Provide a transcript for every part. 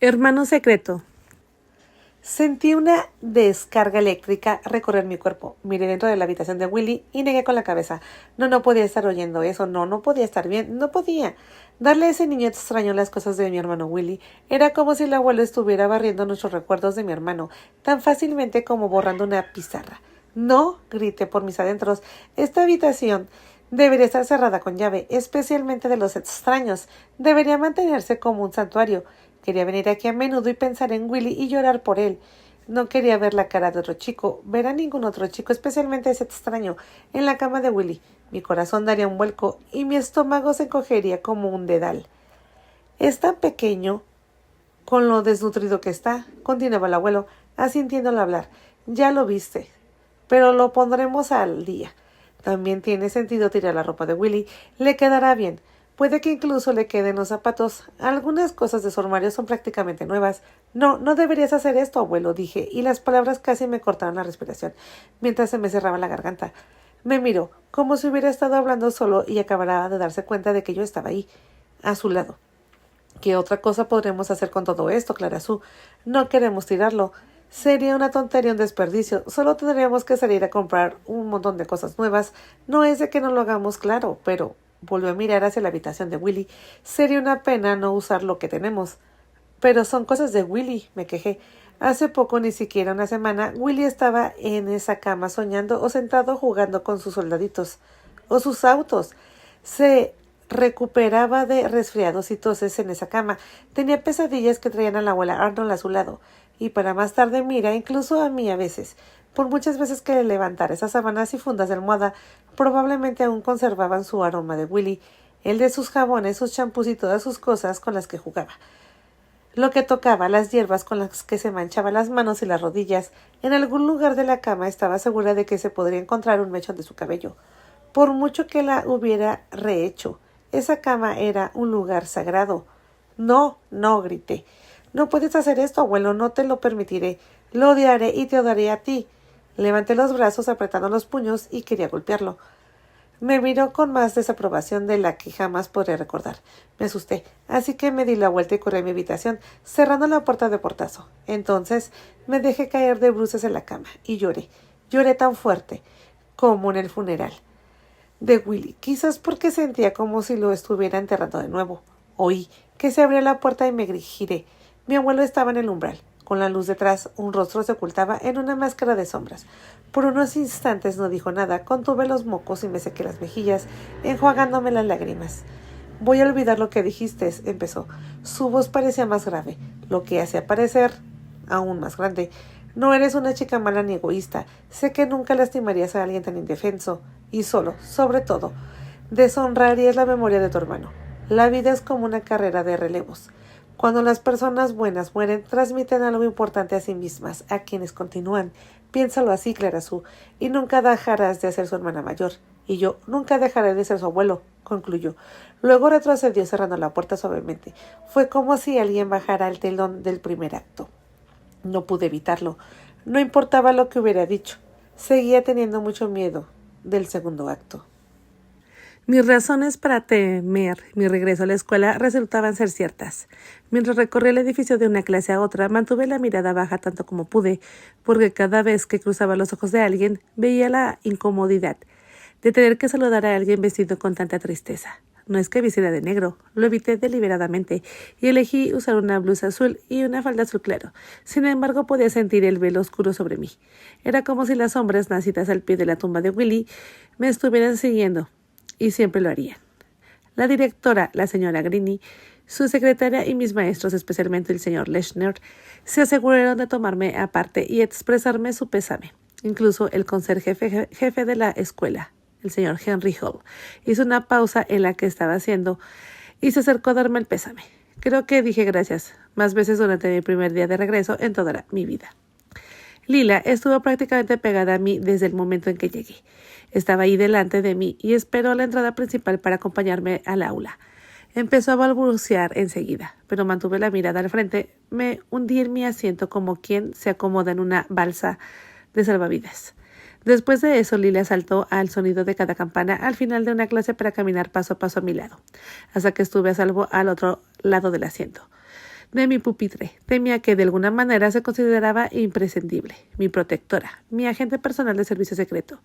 Hermano secreto. Sentí una descarga eléctrica recorrer mi cuerpo. Miré dentro de la habitación de Willy y negué con la cabeza. No podía estar oyendo eso. No podía estar bien. No podía. Darle a ese niño extraño las cosas de mi hermano Willy. Era como si el abuelo estuviera barriendo nuestros recuerdos de mi hermano, tan fácilmente como borrando una pizarra. No, grité por mis adentros. Esta habitación debería estar cerrada con llave, especialmente de los extraños. Debería mantenerse como un santuario. Quería venir aquí a menudo y pensar en Willy y llorar por él. No quería ver la cara de otro chico, ver a ningún otro chico, especialmente ese extraño, en la cama de Willy. Mi corazón daría un vuelco y mi estómago se encogería como un dedal. Es tan pequeño, con lo desnutrido que está, continuaba el abuelo, asintiéndolo hablar. Ya lo viste, pero lo pondremos al día. También tiene sentido tirar la ropa de Willy. Le quedará bien. Puede que incluso le queden los zapatos. Algunas cosas de su armario son prácticamente nuevas. No deberías hacer esto, abuelo, dije, y las palabras casi me cortaron la respiración, mientras se me cerraba la garganta. Me miró, como si hubiera estado hablando solo y acabara de darse cuenta de que yo estaba ahí, a su lado. ¿Qué otra cosa podremos hacer con todo esto, Clara Sue? No queremos tirarlo. Sería una tontería, un desperdicio. Solo tendríamos que salir a comprar un montón de cosas nuevas. No es de que no lo hagamos, claro, pero volvió a mirar hacia la habitación de Willy. Sería una pena no usar lo que tenemos. Pero son cosas de Willy, me quejé. Hace poco, ni siquiera una semana, Willy estaba en esa cama soñando o sentado jugando con sus soldaditos o sus autos. Se recuperaba de resfriados y toses en esa cama. Tenía pesadillas que traían a la abuela Arnold a su lado. Y para más tarde mira, incluso a mí a veces. Por muchas veces que levantara esas sábanas y fundas de almohada, probablemente aún conservaban su aroma de Willy, el de sus jabones, sus champús y todas sus cosas con las que jugaba. Lo que tocaba, las hierbas con las que se manchaba las manos y las rodillas. En algún lugar de la cama estaba segura de que se podría encontrar un mechón de su cabello. Por mucho que la hubiera rehecho, esa cama era un lugar sagrado. No, grité. No puedes hacer esto, abuelo, no te lo permitiré. Lo odiaré y te odiaré a ti. Levanté los brazos apretando los puños y quería golpearlo. Me miró con más desaprobación de la que jamás podré recordar. Me asusté, así que me di la vuelta y corrí a mi habitación, cerrando la puerta de portazo. Entonces me dejé caer de bruces en la cama y lloré. Lloré tan fuerte como en el funeral de Willy, quizás porque sentía como si lo estuviera enterrando de nuevo. Oí que se abrió la puerta y me giré. Mi abuelo estaba en el umbral. Con la luz detrás, un rostro se ocultaba en una máscara de sombras. Por unos instantes no dijo nada, contuve los mocos y me sequé las mejillas, enjuagándome las lágrimas. Voy a olvidar lo que dijiste, empezó. Su voz parecía más grave, lo que hacía parecer aún más grande. No eres una chica mala ni egoísta. Sé que nunca lastimarías a alguien tan indefenso. Y solo, sobre todo, deshonrarías la memoria de tu hermano. La vida es como una carrera de relevos. Cuando las personas buenas mueren, transmiten algo importante a sí mismas, a quienes continúan. Piénsalo así, Clara Sue, y nunca dejarás de ser su hermana mayor. Y yo nunca dejaré de ser su abuelo, concluyó. Luego retrocedió cerrando la puerta suavemente. Fue como si alguien bajara el telón del primer acto. No pude evitarlo. No importaba lo que hubiera dicho. Seguía teniendo mucho miedo del segundo acto. Mis razones para temer mi regreso a la escuela resultaban ser ciertas. Mientras recorría el edificio de una clase a otra, mantuve la mirada baja tanto como pude, porque cada vez que cruzaba los ojos de alguien, veía la incomodidad de tener que saludar a alguien vestido con tanta tristeza. No es que vistiera de negro, lo evité deliberadamente y elegí usar una blusa azul y una falda azul claro. Sin embargo, podía sentir el velo oscuro sobre mí. Era como si las sombras nacidas al pie de la tumba de Willy me estuvieran siguiendo, y siempre lo harían. La directora, la señora Greene, su secretaria y mis maestros, especialmente el señor Lechner, se aseguraron de tomarme aparte y expresarme su pésame. Incluso el conserje jefe de la escuela, el señor Henry Hall, hizo una pausa en la que estaba haciendo y se acercó a darme el pésame. Creo que dije gracias más veces durante mi primer día de regreso en toda mi vida. Lila estuvo prácticamente pegada a mí desde el momento en que llegué. Estaba ahí delante de mí y esperó a la entrada principal para acompañarme al aula. Empezó a balbucear enseguida, pero mantuve la mirada al frente. Me hundí en mi asiento como quien se acomoda en una balsa de salvavidas. Después de eso, Lila saltó al sonido de cada campana al final de una clase para caminar paso a paso a mi lado, hasta que estuve a salvo al otro lado del asiento. de mi pupitre. Temía que de alguna manera se consideraba imprescindible, mi protectora, mi agente personal de servicio secreto,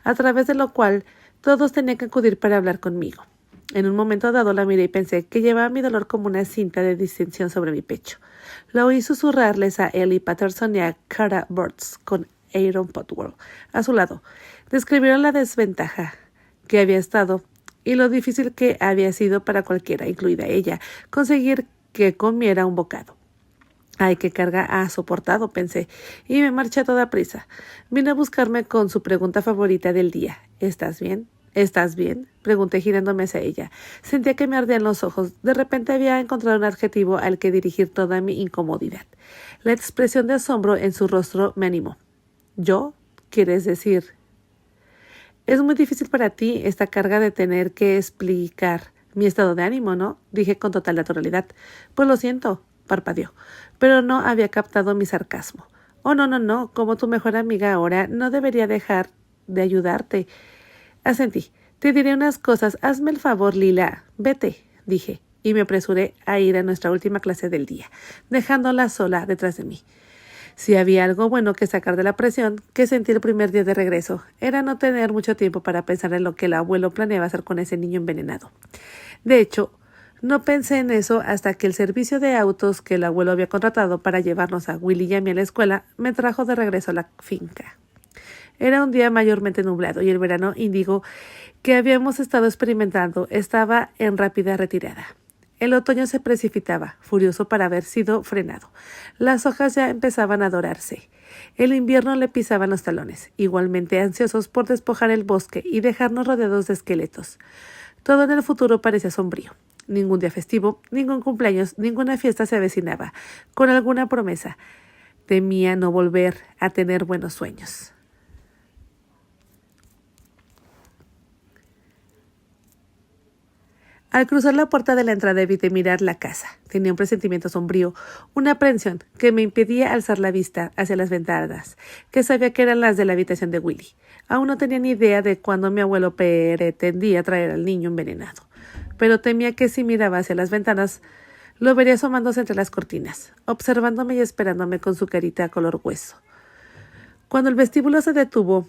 a través de lo cual todos tenían que acudir para hablar conmigo. En un momento dado la miré y pensé que llevaba mi dolor como una cinta de distinción sobre mi pecho. La oí susurrarles a Ellie Patterson y a Cara Burtz con Aaron Potwell a su lado. Describieron la desventaja que había estado y lo difícil que había sido para cualquiera, incluida ella, conseguir que comiera un bocado. Ay, qué carga ha soportado, pensé, y me marché a toda prisa. Vino a buscarme con su pregunta favorita del día. ¿Estás bien? ¿Estás bien? Pregunté girándome hacia ella. Sentía que me ardían los ojos. De repente había encontrado un adjetivo al que dirigir toda mi incomodidad. La expresión de asombro en su rostro me animó. ¿Yo? ¿Quieres decir? Es muy difícil para ti esta carga de tener que explicar mi estado de ánimo, ¿no? Dije con total naturalidad. Pues lo siento, parpadeó, pero no había captado mi sarcasmo. Oh, no, como tu mejor amiga ahora, no debería dejar de ayudarte. Asentí. Te diré unas cosas. Hazme el favor, Lila. Vete, dije, y me apresuré a ir a nuestra última clase del día, dejándola sola detrás de mí. Si había algo bueno que sacar de la presión que sentí el primer día de regreso, era no tener mucho tiempo para pensar en lo que el abuelo planeaba hacer con ese niño envenenado. De hecho, no pensé en eso hasta que el servicio de autos que el abuelo había contratado para llevarnos a Willy y a mí a la escuela me trajo de regreso a la finca. Era un día mayormente nublado y el verano índigo que habíamos estado experimentando estaba en rápida retirada. El otoño se precipitaba, furioso para haber sido frenado. Las hojas ya empezaban a dorarse. El invierno le pisaban los talones, igualmente ansiosos por despojar el bosque y dejarnos rodeados de esqueletos. Todo en el futuro parecía sombrío. Ningún día festivo, ningún cumpleaños, ninguna fiesta se avecinaba, con alguna promesa. Temía no volver a tener buenos sueños. Al cruzar la puerta de la entrada evité mirar la casa. Tenía un presentimiento sombrío, una aprensión que me impedía alzar la vista hacia las ventanas, que sabía que eran las de la habitación de Willy. Aún no tenía ni idea de cuándo mi abuelo pretendía traer al niño envenenado, pero temía que si miraba hacia las ventanas lo vería asomándose entre las cortinas, observándome y esperándome con su carita color hueso. Cuando el vestíbulo se detuvo,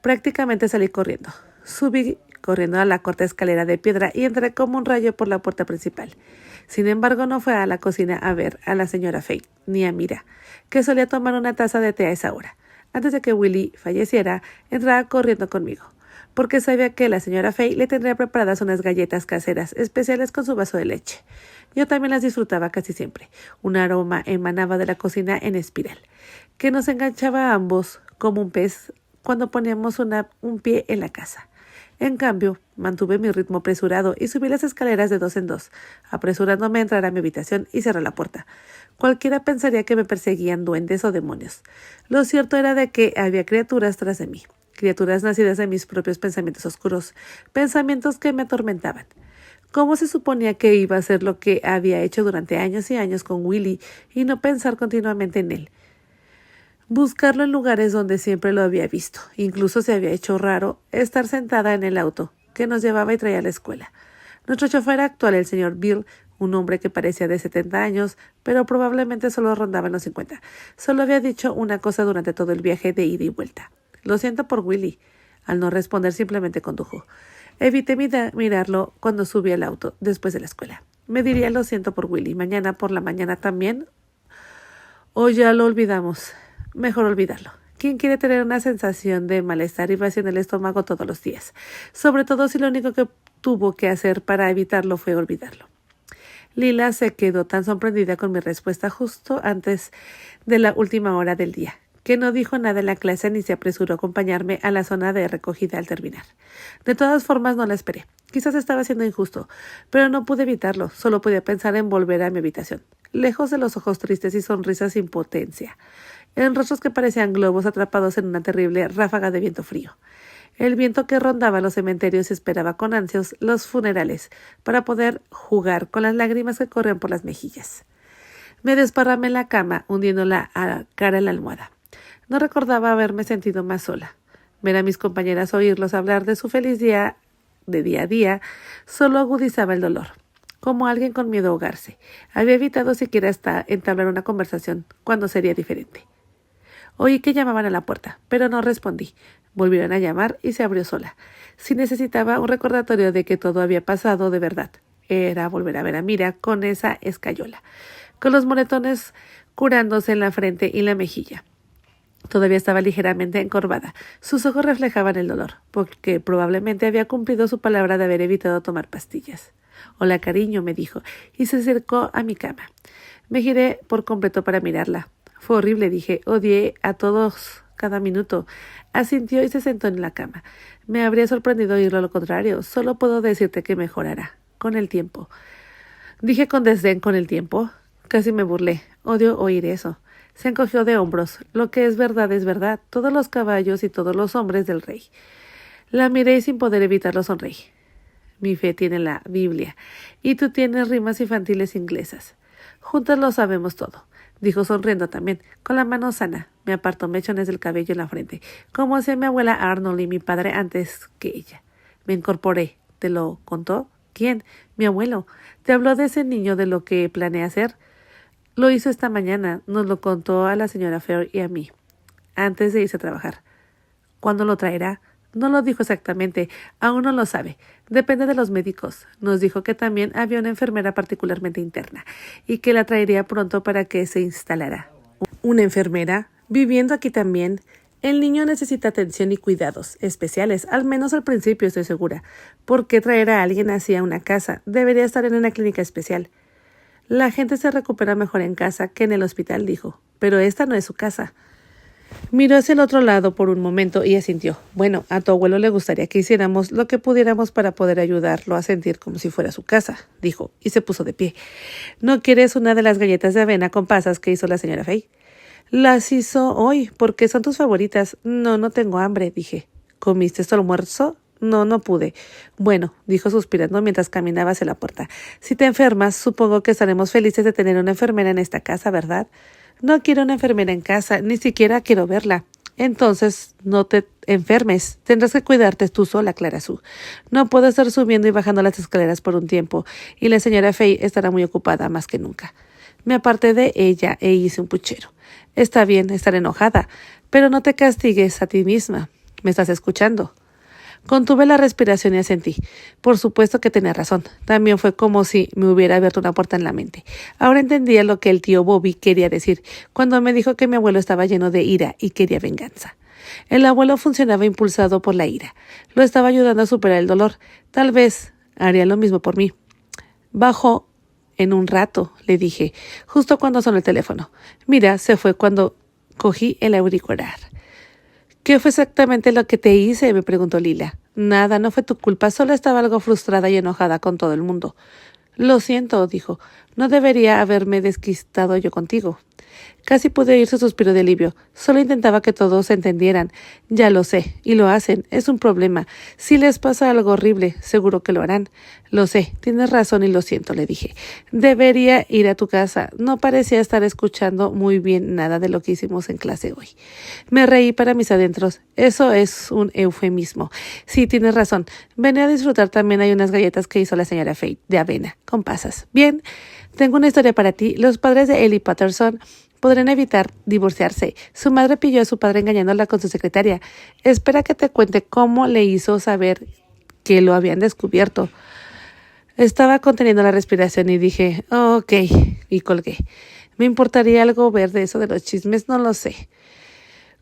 prácticamente salí corriendo. Subí corriendo a la corta escalera de piedra y entré como un rayo por la puerta principal. Sin embargo, no fue a la cocina a ver a la señora Fay, ni a Mira, que solía tomar una taza de té a esa hora. Antes de que Willy falleciera, entraba corriendo conmigo, porque sabía que la señora Fay le tendría preparadas unas galletas caseras especiales con su vaso de leche. Yo también las disfrutaba casi siempre. Un aroma emanaba de la cocina en espiral, que nos enganchaba a ambos como un pez cuando poníamos un pie en la casa. En cambio, mantuve mi ritmo apresurado y subí las escaleras de 2 en 2, apresurándome a entrar a mi habitación y cerrar la puerta. Cualquiera pensaría que me perseguían duendes o demonios. Lo cierto era de que había criaturas tras de mí, criaturas nacidas de mis propios pensamientos oscuros, pensamientos que me atormentaban. ¿Cómo se suponía que iba a hacer lo que había hecho durante años y años con Willy y no pensar continuamente en él? Buscarlo en lugares donde siempre lo había visto. Incluso se había hecho raro estar sentada en el auto que nos llevaba y traía a la escuela. Nuestro chofer actual, el señor Bill, un hombre que parecía de 70 años, pero probablemente solo rondaba en los 50, solo había dicho una cosa durante todo el viaje de ida y vuelta. Lo siento por Willy. Al no responder, simplemente condujo. Evité mirarlo cuando subí al auto después de la escuela. Me diría lo siento por Willy. Mañana por la mañana también. O ya lo olvidamos. Mejor olvidarlo. ¿Quién quiere tener una sensación de malestar y vacío en el estómago todos los días? Sobre todo si lo único que tuvo que hacer para evitarlo fue olvidarlo. Lila se quedó tan sorprendida con mi respuesta justo antes de la última hora del día, que no dijo nada en la clase ni se apresuró a acompañarme a la zona de recogida al terminar. De todas formas, no la esperé. Quizás estaba siendo injusto, pero no pude evitarlo. Solo podía pensar en volver a mi habitación, lejos de los ojos tristes y sonrisas sin potencia, en rostros que parecían globos atrapados en una terrible ráfaga de viento frío. El viento que rondaba los cementerios esperaba con ansias los funerales para poder jugar con las lágrimas que corrían por las mejillas. Me desparramé en la cama, hundiendo la cara en la almohada. No recordaba haberme sentido más sola. Ver a mis compañeras oírlos hablar de su feliz día de día a día solo agudizaba el dolor. como alguien con miedo a ahogarse. Había evitado siquiera hasta entablar una conversación, cuando sería diferente. Oí que llamaban a la puerta, pero no respondí. Volvieron a llamar y se abrió sola. Si necesitaba un recordatorio de que todo había pasado de verdad, era volver a ver a Mira con esa escayola, con los moretones curándose en la frente y la mejilla. Todavía estaba ligeramente encorvada. Sus ojos reflejaban el dolor, porque probablemente había cumplido su palabra de haber evitado tomar pastillas. «Hola, cariño», me dijo, y se acercó a mi cama. Me giré por completo para mirarla. Fue horrible, dije. Odié a todos cada minuto. Asintió y se sentó en la cama. Me habría sorprendido oírlo lo contrario. Solo puedo decirte que mejorará. Con el tiempo. Dije con desdén, ¿con el tiempo? Casi me burlé. Odio oír eso. Se encogió de hombros. Lo que es verdad es verdad. Todos los caballos y todos los hombres del rey. La miré sin poder evitarlo sonreí. Mi fe tiene la Biblia. Y tú tienes rimas infantiles inglesas. Juntas lo sabemos todo. Dijo sonriendo también, con la mano sana. Me apartó mechones del cabello en la frente, como hacía mi abuela Arnold y mi padre antes que ella. Me incorporé. ¿Te lo contó? ¿Quién? Mi abuelo. ¿Te habló de ese niño, de lo que planea hacer? Lo hizo esta mañana. Nos lo contó a la señora Fair y a mí, antes de irse a trabajar. ¿Cuándo lo traerá? No lo dijo exactamente, aún no lo sabe. Depende de los médicos. Nos dijo que también había una enfermera particularmente interna y que la traería pronto para que se instalara. ¿Una enfermera? ¿Viviendo aquí también? El niño necesita atención y cuidados especiales, al menos al principio estoy segura. ¿Por qué traer a alguien así a una casa? Debería estar en una clínica especial. La gente se recupera mejor en casa que en el hospital, dijo. Pero esta no es su casa. Miró hacia el otro lado por un momento y asintió. Bueno, a tu abuelo le gustaría que hiciéramos lo que pudiéramos para poder ayudarlo a sentir como si fuera su casa, dijo, y se puso de pie. ¿No quieres una de las galletas de avena con pasas que hizo la señora Fay? Las hizo hoy, porque son tus favoritas. No tengo hambre, dije. ¿Comiste tu almuerzo? No pude. Bueno, dijo suspirando mientras caminaba hacia la puerta. Si te enfermas, supongo que estaremos felices de tener una enfermera en esta casa, ¿verdad? No quiero una enfermera en casa, ni siquiera quiero verla. Entonces, no te enfermes. Tendrás que cuidarte tú sola, Clara Sue. No puedo estar subiendo y bajando las escaleras por un tiempo, y la señora Fay estará muy ocupada más que nunca. Me aparté de ella e hice un puchero. Está bien estar enojada, pero no te castigues a ti misma. ¿Me estás escuchando? Contuve la respiración y asentí. Por supuesto que tenía razón. También fue como si me hubiera abierto una puerta en la mente. Ahora entendía lo que el tío Bobby quería decir cuando me dijo que mi abuelo estaba lleno de ira y quería venganza. El abuelo funcionaba impulsado por la ira. Lo estaba ayudando a superar el dolor. Tal vez haría lo mismo por mí. Bajó en un rato, le dije, justo cuando sonó el teléfono. Mira, se fue cuando cogí el auricular. ¿Qué fue exactamente lo que te hice?, me preguntó Lila. Nada, no fue tu culpa, solo estaba algo frustrada y enojada con todo el mundo. Lo siento, dijo. No debería haberme desquistado yo contigo. Casi pude oír su suspiro de alivio. Solo intentaba que todos se entendieran. Ya lo sé, y lo hacen. Es un problema. Si les pasa algo horrible, seguro que lo harán. Lo sé, tienes razón y lo siento, le dije. Debería ir a tu casa. No parecía estar escuchando muy bien nada de lo que hicimos en clase hoy. Me reí para mis adentros. Eso es un eufemismo. Sí, tienes razón. Venía a disfrutar también. Hay unas galletas que hizo la señora Fay, de avena, con pasas. Bien, tengo una historia para ti. Los padres de Ellie Patterson podrán evitar divorciarse. Su madre pilló a su padre engañándola con su secretaria. Espera que te cuente cómo le hizo saber que lo habían descubierto. Estaba conteniendo la respiración y dije, ok, y colgué. ¿Me importaría algo ver de eso de los chismes? No lo sé.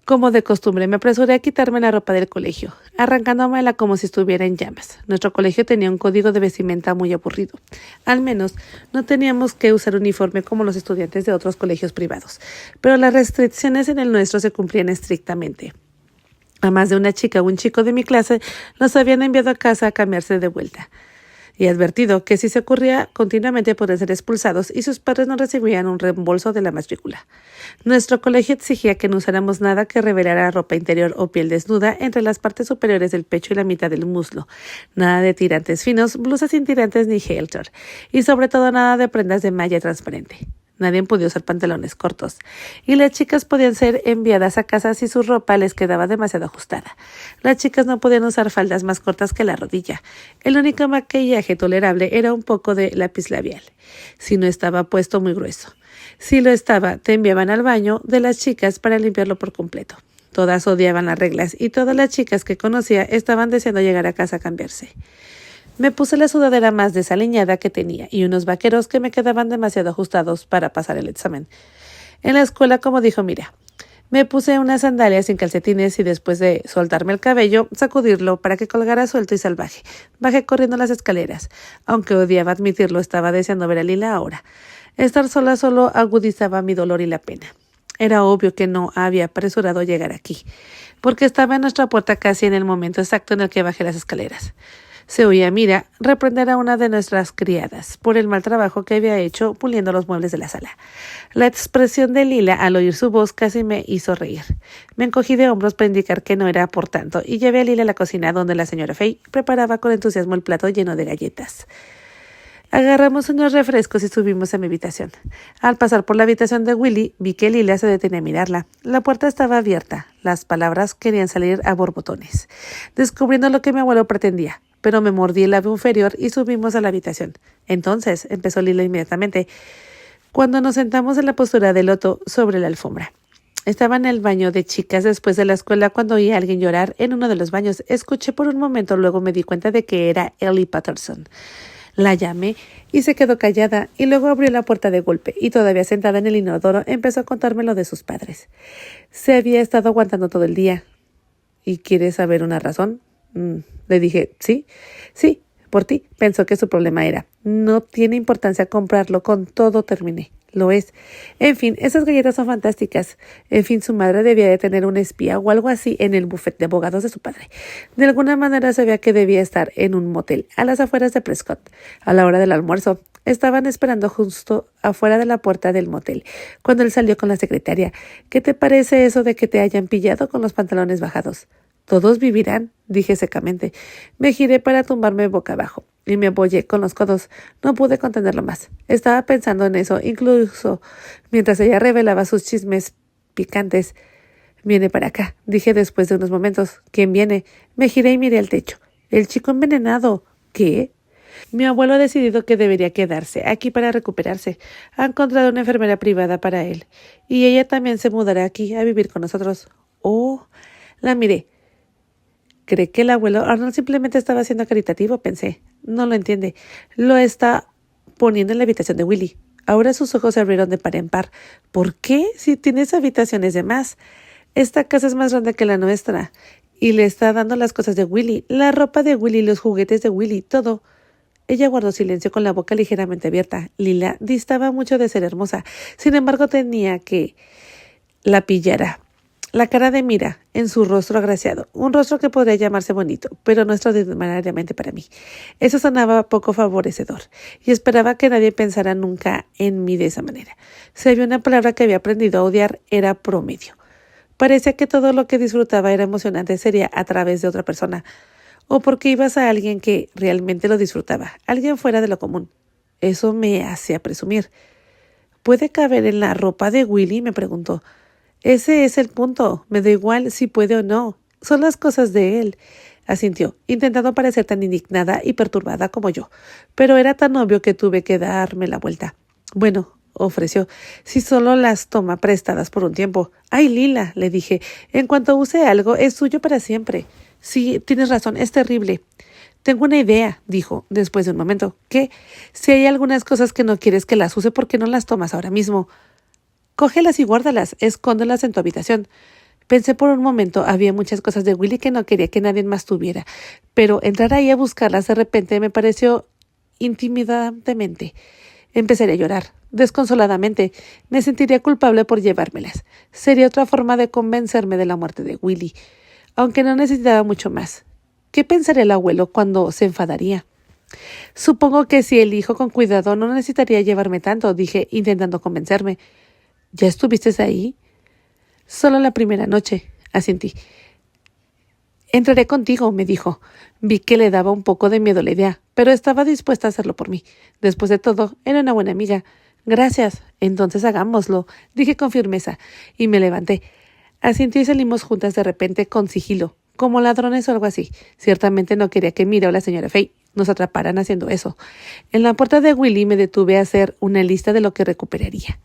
Como de costumbre, me apresuré a quitarme la ropa del colegio, arrancándomela como si estuviera en llamas. Nuestro colegio tenía un código de vestimenta muy aburrido. Al menos, no teníamos que usar uniforme como los estudiantes de otros colegios privados, pero las restricciones en el nuestro se cumplían estrictamente. A más de una chica o un chico de mi clase los habían enviado a casa a cambiarse de vuelta. Y advertido que si se ocurría continuamente podrían ser expulsados y sus padres no recibirían un reembolso de la matrícula. Nuestro colegio exigía que no usáramos nada que revelara ropa interior o piel desnuda entre las partes superiores del pecho y la mitad del muslo, nada de tirantes finos, blusas sin tirantes ni halter, y sobre todo nada de prendas de malla transparente. Nadie podía usar pantalones cortos, y las chicas podían ser enviadas a casa si su ropa les quedaba demasiado ajustada. Las chicas no podían usar faldas más cortas que la rodilla. El único maquillaje tolerable era un poco de lápiz labial, si no estaba puesto muy grueso. Si lo estaba, te enviaban al baño de las chicas para limpiarlo por completo. Todas odiaban las reglas y todas las chicas que conocía estaban deseando llegar a casa a cambiarse. Me puse la sudadera más desaliñada que tenía y unos vaqueros que me quedaban demasiado ajustados para pasar el examen. En la escuela, como dijo Mira, me puse unas sandalias sin calcetines y después de soltarme el cabello, sacudirlo para que colgara suelto y salvaje. Bajé corriendo las escaleras. Aunque odiaba admitirlo, estaba deseando ver a Lila ahora. Estar sola solo agudizaba mi dolor y la pena. Era obvio que no había apresurado llegar aquí, porque estaba en nuestra puerta casi en el momento exacto en el que bajé las escaleras. Se oía a Mira reprender a una de nuestras criadas por el mal trabajo que había hecho puliendo los muebles de la sala. La expresión de Lila al oír su voz casi me hizo reír. Me encogí de hombros para indicar que no era por tanto y llevé a Lila a la cocina donde la señora Fay preparaba con entusiasmo el plato lleno de galletas. Agarramos unos refrescos y subimos a mi habitación. Al pasar por la habitación de Willy, vi que Lila se detenía a mirarla. La puerta estaba abierta. Las palabras querían salir a borbotones, descubriendo lo que mi abuelo pretendía. Pero me mordí el labio inferior y subimos a la habitación. Entonces, empezó Lila inmediatamente, cuando nos sentamos en la postura de loto sobre la alfombra. Estaba en el baño de chicas después de la escuela cuando oí a alguien llorar en uno de los baños. Escuché por un momento, luego me di cuenta de que era Ellie Patterson. La llamé y se quedó callada y luego abrió la puerta de golpe y todavía sentada en el inodoro empezó a contarme lo de sus padres. Se había estado aguantando todo el día. ¿Y quieres saber una razón? Le dije, sí, por ti. Pensó que su problema era. No tiene importancia comprarlo, con todo terminé. Lo es. En fin, esas galletas son fantásticas. En fin, su madre debía de tener un espía o algo así en el bufete de abogados de su padre. De alguna manera sabía que debía estar en un motel a las afueras de Prescott. A la hora del almuerzo, estaban esperando justo afuera de la puerta del motel, cuando él salió con la secretaria. ¿Qué te parece eso de que te hayan pillado con los pantalones bajados? Todos vivirán, dije secamente. Me giré para tumbarme boca abajo y me apoyé con los codos. No pude contenerlo más. Estaba pensando en eso, incluso mientras ella revelaba sus chismes picantes. Viene para acá, dije después de unos momentos. ¿Quién viene? Me giré y miré el techo. El chico envenenado. ¿Qué? Mi abuelo ha decidido que debería quedarse aquí para recuperarse. Ha encontrado una enfermera privada para él. Y ella también se mudará aquí a vivir con nosotros. Oh, la miré. ¿Cree que el abuelo Arnold simplemente estaba siendo caritativo? Pensé. No lo entiende. Lo está poniendo en la habitación de Willy. Ahora sus ojos se abrieron de par en par. ¿Por qué? Si tienes habitaciones de más. Esta casa es más grande que la nuestra. Y le está dando las cosas de Willy, la ropa de Willy, los juguetes de Willy, todo. Ella guardó silencio con la boca ligeramente abierta. Lila distaba mucho de ser hermosa. Sin embargo, tenía que la pillara. La cara de Mira en su rostro agraciado, un rostro que podría llamarse bonito, pero no extraordinariamente para mí. Eso sonaba poco favorecedor, y esperaba que nadie pensara nunca en mí de esa manera. Si había una palabra que había aprendido a odiar, era promedio. Parecía que todo lo que disfrutaba era emocionante sería a través de otra persona, o porque ibas a alguien que realmente lo disfrutaba, alguien fuera de lo común. Eso me hacía presumir. ¿Puede caber en la ropa de Willy?, me preguntó. Ese es el punto. Me da igual si puede o no. Son las cosas de él. Asintió, intentando parecer tan indignada y perturbada como yo. Pero era tan obvio que tuve que darme la vuelta. Bueno, ofreció, si solo las toma prestadas por un tiempo. Ay, Lila, le dije, en cuanto use algo, es suyo para siempre. Sí, tienes razón, es terrible. Tengo una idea, dijo, después de un momento. ¿Qué? Si hay algunas cosas que no quieres que las use, ¿por qué no las tomas ahora mismo? Cógelas y guárdalas, escóndelas en tu habitación. Pensé por un momento, había muchas cosas de Willy que no quería que nadie más tuviera, pero entrar ahí a buscarlas de repente me pareció intimidantemente. Empezaría a llorar, desconsoladamente. Me sentiría culpable por llevármelas. Sería otra forma de convencerme de la muerte de Willy, aunque no necesitaba mucho más. ¿Qué pensaría el abuelo cuando se enfadaría? Supongo que si elijo con cuidado no necesitaría llevarme tanto, dije, intentando convencerme. ¿Ya estuviste ahí? Solo la primera noche, asentí. Entraré contigo, me dijo. Vi que le daba un poco de miedo la idea, pero estaba dispuesta a hacerlo por mí. Después de todo, era una buena amiga. Gracias, entonces hagámoslo, dije con firmeza, y me levanté. Asintió y salimos juntas de repente con sigilo, como ladrones o algo así. Ciertamente no quería que Mira o la señora Fay nos atraparan haciendo eso. En la puerta de Willy me detuve a hacer una lista de lo que recuperaría.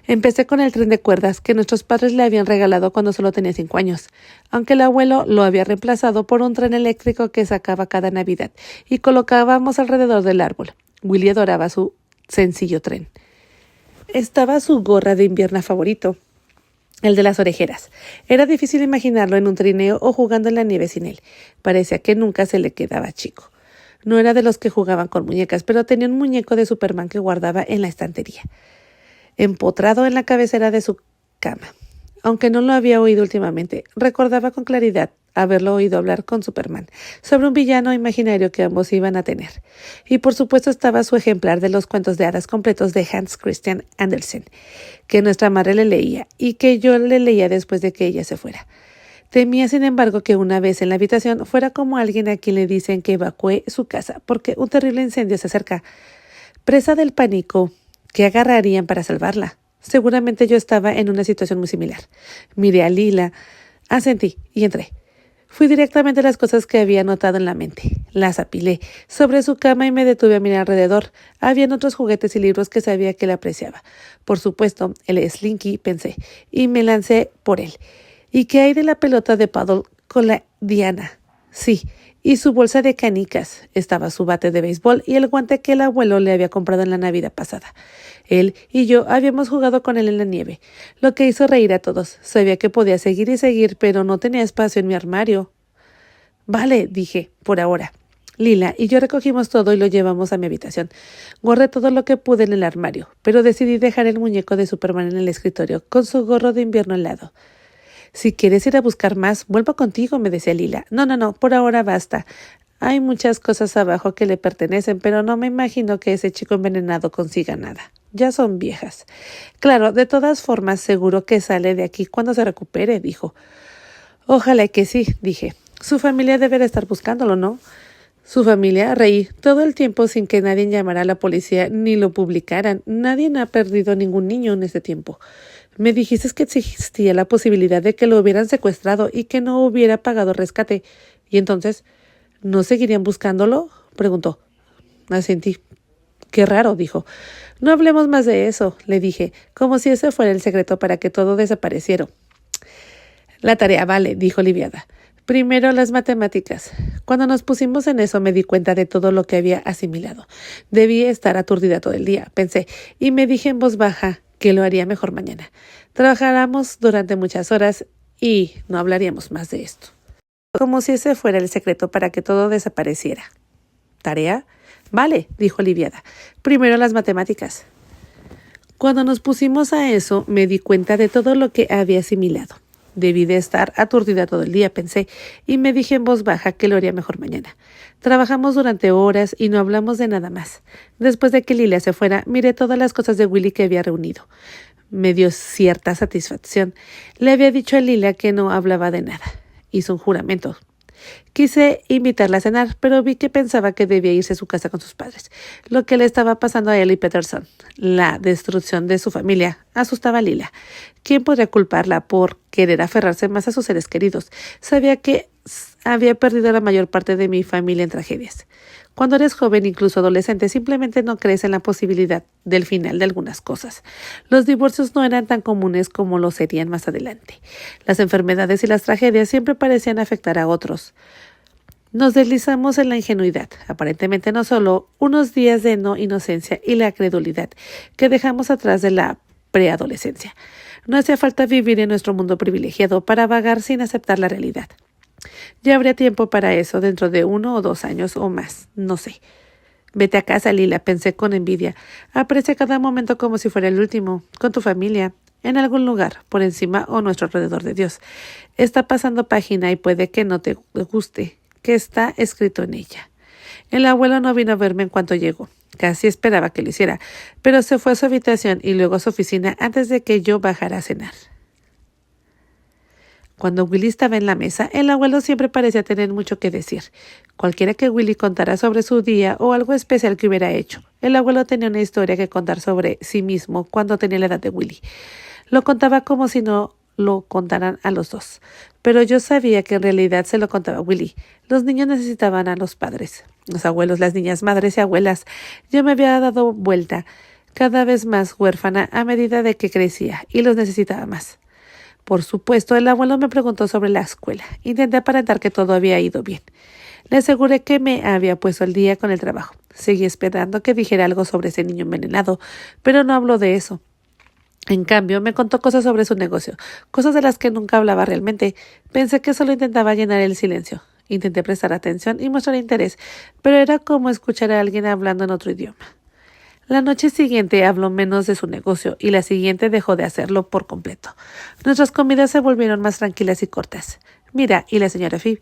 Empecé con el tren de cuerdas que nuestros padres le habían regalado cuando solo tenía 5 años, aunque el abuelo lo había reemplazado por un tren eléctrico que sacaba cada Navidad y colocábamos alrededor del árbol. Willy adoraba su sencillo tren. Estaba su gorra de invierno favorito, el de las orejeras. Era difícil imaginarlo en un trineo o jugando en la nieve sin él. Parecía que nunca se le quedaba chico. No era de los que jugaban con muñecas, pero tenía un muñeco de Superman que guardaba en la estantería, empotrado en la cabecera de su cama. Aunque no lo había oído últimamente, recordaba con claridad haberlo oído hablar con Superman sobre un villano imaginario que ambos iban a tener. Y por supuesto estaba su ejemplar de los cuentos de hadas completos de Hans Christian Andersen, que nuestra madre le leía y que yo le leía después de que ella se fuera. Temía, sin embargo, que una vez en la habitación fuera como alguien a quien le dicen que evacúe su casa porque un terrible incendio se acerca. Presa del pánico, ¿qué agarrarían para salvarla? Seguramente yo estaba en una situación muy similar. Miré a Lila, asentí y entré. Fui directamente a las cosas que había anotado en la mente. Las apilé sobre su cama y me detuve a mirar alrededor. Habían otros juguetes y libros que sabía que le apreciaba. Por supuesto, el Slinky, pensé, y me lancé por él. ¿Y qué hay de la pelota de paddle con la Diana? Sí, y su bolsa de canicas. Estaba su bate de béisbol y el guante que el abuelo le había comprado en la Navidad pasada. Él y yo habíamos jugado con él en la nieve, lo que hizo reír a todos. Sabía que podía seguir y seguir, pero no tenía espacio en mi armario. Vale, dije, por ahora. Lila y yo recogimos todo y lo llevamos a mi habitación. Guardé todo lo que pude en el armario, pero decidí dejar el muñeco de Superman en el escritorio, con su gorro de invierno al lado. Si quieres ir a buscar más, vuelvo contigo, me decía Lila. No, por ahora basta. Hay muchas cosas abajo que le pertenecen, pero no me imagino que ese chico envenenado consiga nada. Ya son viejas. Claro, de todas formas, seguro que sale de aquí cuando se recupere, dijo. Ojalá que sí, dije. Su familia deberá estar buscándolo, ¿no? Su familia, reí, todo el tiempo sin que nadie llamara a la policía ni lo publicaran. Nadie ha perdido ningún niño en ese tiempo. Me dijiste que existía la posibilidad de que lo hubieran secuestrado y que no hubiera pagado rescate. ¿Y entonces no seguirían buscándolo?, preguntó. Asentí. Qué raro, dijo. No hablemos más de eso, le dije, como si ese fuera el secreto para que todo desapareciera. La tarea vale, dijo aliviada. Primero las matemáticas. Cuando nos pusimos en eso me di cuenta de todo lo que había asimilado. Debía estar aturdida todo el día, pensé, y me dije en voz baja que lo haría mejor mañana. Trabajáramos durante muchas horas y no hablaríamos más de esto. Como si ese fuera el secreto para que todo desapareciera. ¿Tarea? Vale, dijo aliviada. Primero las matemáticas. Cuando nos pusimos a eso, me di cuenta de todo lo que había asimilado. Debí de estar aturdida todo el día, pensé, y me dije en voz baja que lo haría mejor mañana. Trabajamos durante horas y no hablamos de nada más. Después de que Lila se fuera, miré todas las cosas de Willy que había reunido. Me dio cierta satisfacción. Le había dicho a Lila que no hablaba de nada. Hizo un juramento. Quise invitarla a cenar, pero vi que pensaba que debía irse a su casa con sus padres. Lo que le estaba pasando a Ellie Peterson, la destrucción de su familia, asustaba a Lila. ¿Quién podría culparla por querer aferrarse más a sus seres queridos? Sabía que había perdido la mayor parte de mi familia en tragedias. Cuando eres joven, incluso adolescente, simplemente no crees en la posibilidad del final de algunas cosas. Los divorcios no eran tan comunes como lo serían más adelante. Las enfermedades y las tragedias siempre parecían afectar a otros. Nos deslizamos en la ingenuidad, aparentemente no solo unos días de no inocencia y la credulidad que dejamos atrás de la preadolescencia. No hacía falta vivir en nuestro mundo privilegiado para vagar sin aceptar la realidad. Ya habría tiempo para eso dentro de 1 o 2 años o más, no sé. Vete a casa, Lila, pensé con envidia. Aprecia cada momento como si fuera el último, con tu familia, en algún lugar, por encima o nuestro alrededor de Dios. Está pasando página y puede que no te guste, que está escrito en ella. El abuelo no vino a verme en cuanto llegó. Casi esperaba que lo hiciera, pero se fue a su habitación y luego a su oficina antes de que yo bajara a cenar. Cuando Willy estaba en la mesa, el abuelo siempre parecía tener mucho que decir. Cualquiera que Willy contara sobre su día o algo especial que hubiera hecho, El abuelo tenía una historia que contar sobre sí mismo cuando tenía la edad de Willy. Lo contaba como si no lo contaran a los dos, pero yo sabía que en realidad se lo contaba a Willy. Los niños necesitaban a los padres, los abuelos, las niñas, madres y abuelas. Yo me había dado vuelta cada vez más huérfana a medida de que crecía y los necesitaba más. Por supuesto, el abuelo me preguntó sobre la escuela. Intenté aparentar que todo había ido bien. Le aseguré que me había puesto al día con el trabajo. Seguí esperando que dijera algo sobre ese niño envenenado, pero no habló de eso. En cambio, me contó cosas sobre su negocio, cosas de las que nunca hablaba realmente. Pensé que solo intentaba llenar el silencio. Intenté prestar atención y mostrar interés, pero era como escuchar a alguien hablando en otro idioma. La noche siguiente habló menos de su negocio y la siguiente dejó de hacerlo por completo. Nuestras comidas se volvieron más tranquilas y cortas. Mira y la señora Phoebe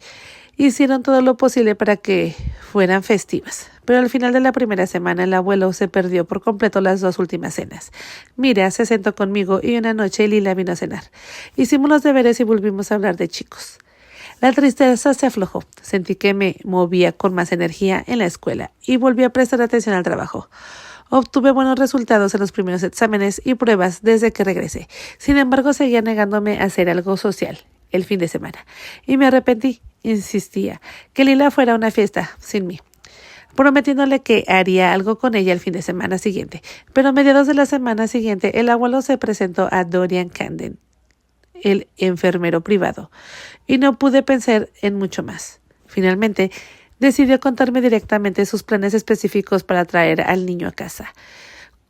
hicieron todo lo posible para que fueran festivas, pero al final de la primera semana el abuelo se perdió por completo las 2 últimas cenas. Mira se sentó conmigo y una noche Lila vino a cenar. Hicimos los deberes y volvimos a hablar de chicos. La tristeza se aflojó. Sentí que me movía con más energía en la escuela y volví a prestar atención al trabajo. Obtuve buenos resultados en los primeros exámenes y pruebas desde que regresé. Sin embargo, seguía negándome a hacer algo social el fin de semana. Y me arrepentí. Insistía que Lila fuera a una fiesta sin mí, prometiéndole que haría algo con ella el fin de semana siguiente. Pero a mediados de la semana siguiente, el abuelo se presentó a Dorian Camden, el enfermero privado, y no pude pensar en mucho más. Finalmente, decidió contarme directamente sus planes específicos para traer al niño a casa,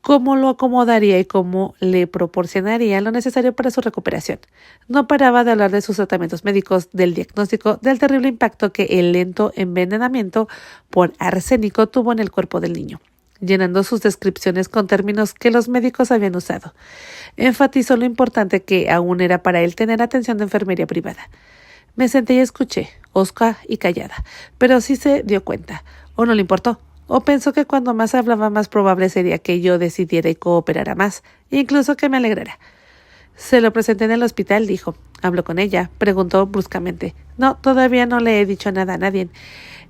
cómo lo acomodaría y cómo le proporcionaría lo necesario para su recuperación. No paraba de hablar de sus tratamientos médicos, del diagnóstico, del terrible impacto que el lento envenenamiento por arsénico tuvo en el cuerpo del niño, llenando sus descripciones con términos que los médicos habían usado. Enfatizó lo importante que aún era para él tener atención de enfermería privada. Me senté y escuché, hosca y callada, pero sí se dio cuenta, o no le importó. O pensó que cuando más hablaba más probable sería que yo decidiera y cooperara más, incluso que me alegrara. Se lo presenté en el hospital, dijo. Habló con ella, preguntó bruscamente. No, todavía no le he dicho nada a nadie.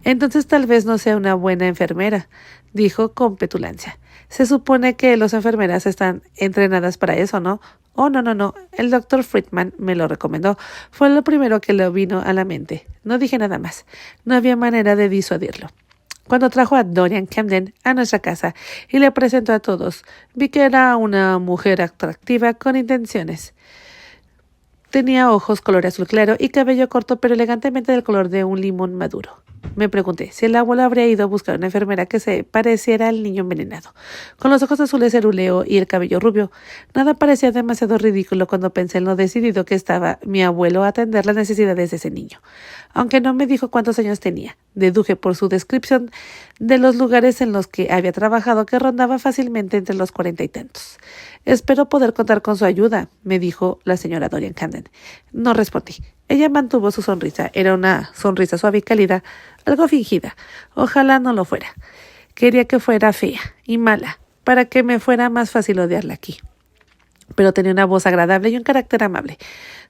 Entonces tal vez no sea una buena enfermera, dijo con petulancia. Se supone que las enfermeras están entrenadas para eso, ¿no? Oh, no. El doctor Friedman me lo recomendó. Fue lo primero que le vino a la mente. No dije nada más. No había manera de disuadirlo. Cuando trajo a Dorian Camden a nuestra casa y le presentó a todos, vi que era una mujer atractiva con intenciones. Tenía ojos color azul claro y cabello corto pero elegantemente del color de un limón maduro. Me pregunté si el abuelo habría ido a buscar una enfermera que se pareciera al niño envenenado, con los ojos azules ceruleo y el cabello rubio. Nada parecía demasiado ridículo cuando pensé en lo decidido que estaba mi abuelo a atender las necesidades de ese niño. Aunque no me dijo cuántos años tenía, deduje por su descripción de los lugares en los que había trabajado que rondaba fácilmente entre los 40 y tantos. Espero poder contar con su ayuda, me dijo la señora Dorian Camden. No respondí. Ella mantuvo su sonrisa. Era una sonrisa suave y cálida, algo fingida. Ojalá no lo fuera. Quería que fuera fea y mala, para que me fuera más fácil odiarla aquí. Pero tenía una voz agradable y un carácter amable.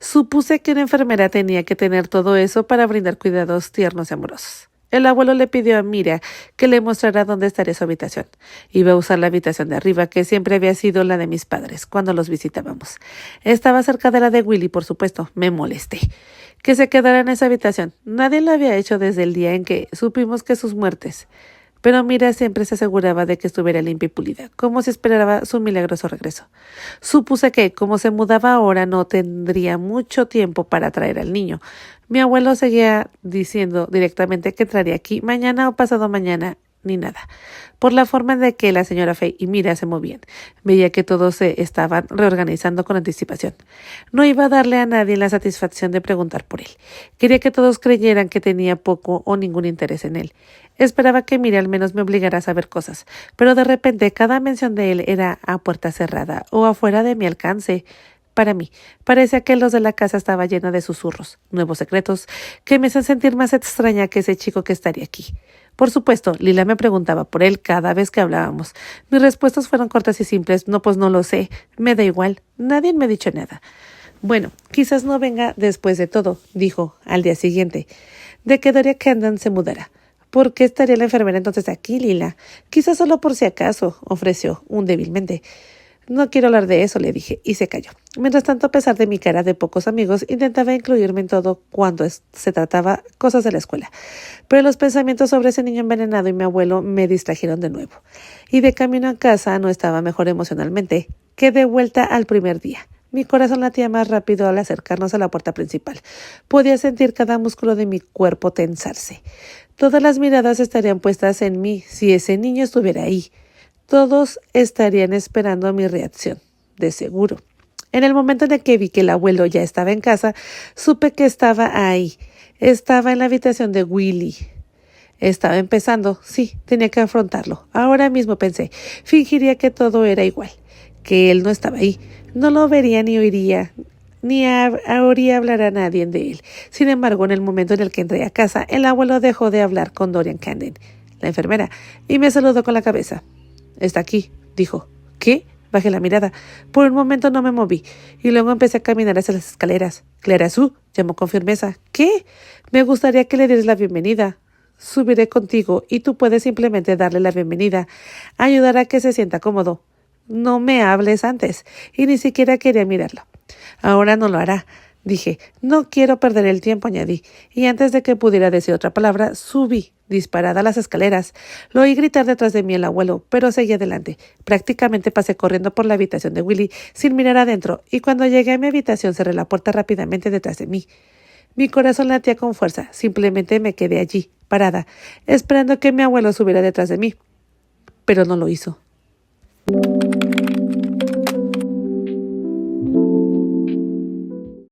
Supuse que una enfermera tenía que tener todo eso para brindar cuidados tiernos y amorosos. El abuelo le pidió a Mira que le mostrara dónde estaría su habitación. Iba a usar la habitación de arriba, que siempre había sido la de mis padres, cuando los visitábamos. Estaba cerca de la de Willy, por supuesto. Me molesté que se quedara en esa habitación. Nadie lo había hecho desde el día en que supimos que sus muertes. Pero Mira siempre se aseguraba de que estuviera limpia y pulida, como si esperaba su milagroso regreso. Supuse que, como se mudaba ahora, no tendría mucho tiempo para traer al niño. Mi abuelo seguía diciendo directamente que traería aquí mañana o pasado mañana, ni nada. Por la forma de que la señora Fay y Mira se movían, veía que todos se estaban reorganizando con anticipación. No iba a darle a nadie la satisfacción de preguntar por él. Quería que todos creyeran que tenía poco o ningún interés en él. Esperaba que Mira al menos me obligara a saber cosas, pero de repente cada mención de él era a puerta cerrada o afuera de mi alcance. Para mí, parecía que los de la casa estaba llena de susurros, nuevos secretos, que me hacían sentir más extraña que ese chico que estaría aquí. Por supuesto, Lila me preguntaba por él cada vez que hablábamos. Mis respuestas fueron cortas y simples. No, pues no lo sé. Me da igual. Nadie me ha dicho nada. Bueno, quizás no venga después de todo, dijo al día siguiente, de que Dorian Camden se mudara. ¿Por qué estaría la enfermera entonces aquí, Lila? Quizás solo por si acaso, ofreció un débilmente. No quiero hablar de eso, le dije, y se calló. Mientras tanto, a pesar de mi cara de pocos amigos, intentaba incluirme en todo cuando se trataba cosas de la escuela. Pero los pensamientos sobre ese niño envenenado y mi abuelo me distrajeron de nuevo. Y de camino a casa no estaba mejor emocionalmente que de vuelta al primer día. Mi corazón latía más rápido al acercarnos a la puerta principal. Podía sentir cada músculo de mi cuerpo tensarse. Todas las miradas estarían puestas en mí si ese niño estuviera ahí. Todos estarían esperando mi reacción, de seguro. En el momento en el que vi que el abuelo ya estaba en casa, supe que estaba ahí. Estaba en la habitación de Willy. Estaba empezando, sí, tenía que afrontarlo. Ahora mismo pensé, fingiría que todo era igual, que él no estaba ahí. No lo vería ni oiría, ni oiría hablar a nadie de él. Sin embargo, en el momento en el que entré a casa, el abuelo dejó de hablar con Dorian Camden, la enfermera, y me saludó con la cabeza. «Está aquí», dijo. «¿Qué?». Bajé la mirada. Por un momento no me moví, y luego empecé a caminar hacia las escaleras. «Clara Sue», llamó con firmeza. «¿Qué?». «Me gustaría que le dieras la bienvenida. Subiré contigo, y tú puedes simplemente darle la bienvenida. Ayudar a que se sienta cómodo. No me hables antes». Y ni siquiera quería mirarlo. «Ahora no lo hará», dije. «No quiero perder el tiempo», añadí. Y antes de que pudiera decir otra palabra, subí, disparada a las escaleras. Lo oí gritar detrás de mí el abuelo, pero seguí adelante. Prácticamente pasé corriendo por la habitación de Willy sin mirar adentro, y cuando llegué a mi habitación cerré la puerta rápidamente detrás de mí. Mi corazón latía con fuerza. Simplemente me quedé allí, parada, esperando que mi abuelo subiera detrás de mí. Pero no lo hizo.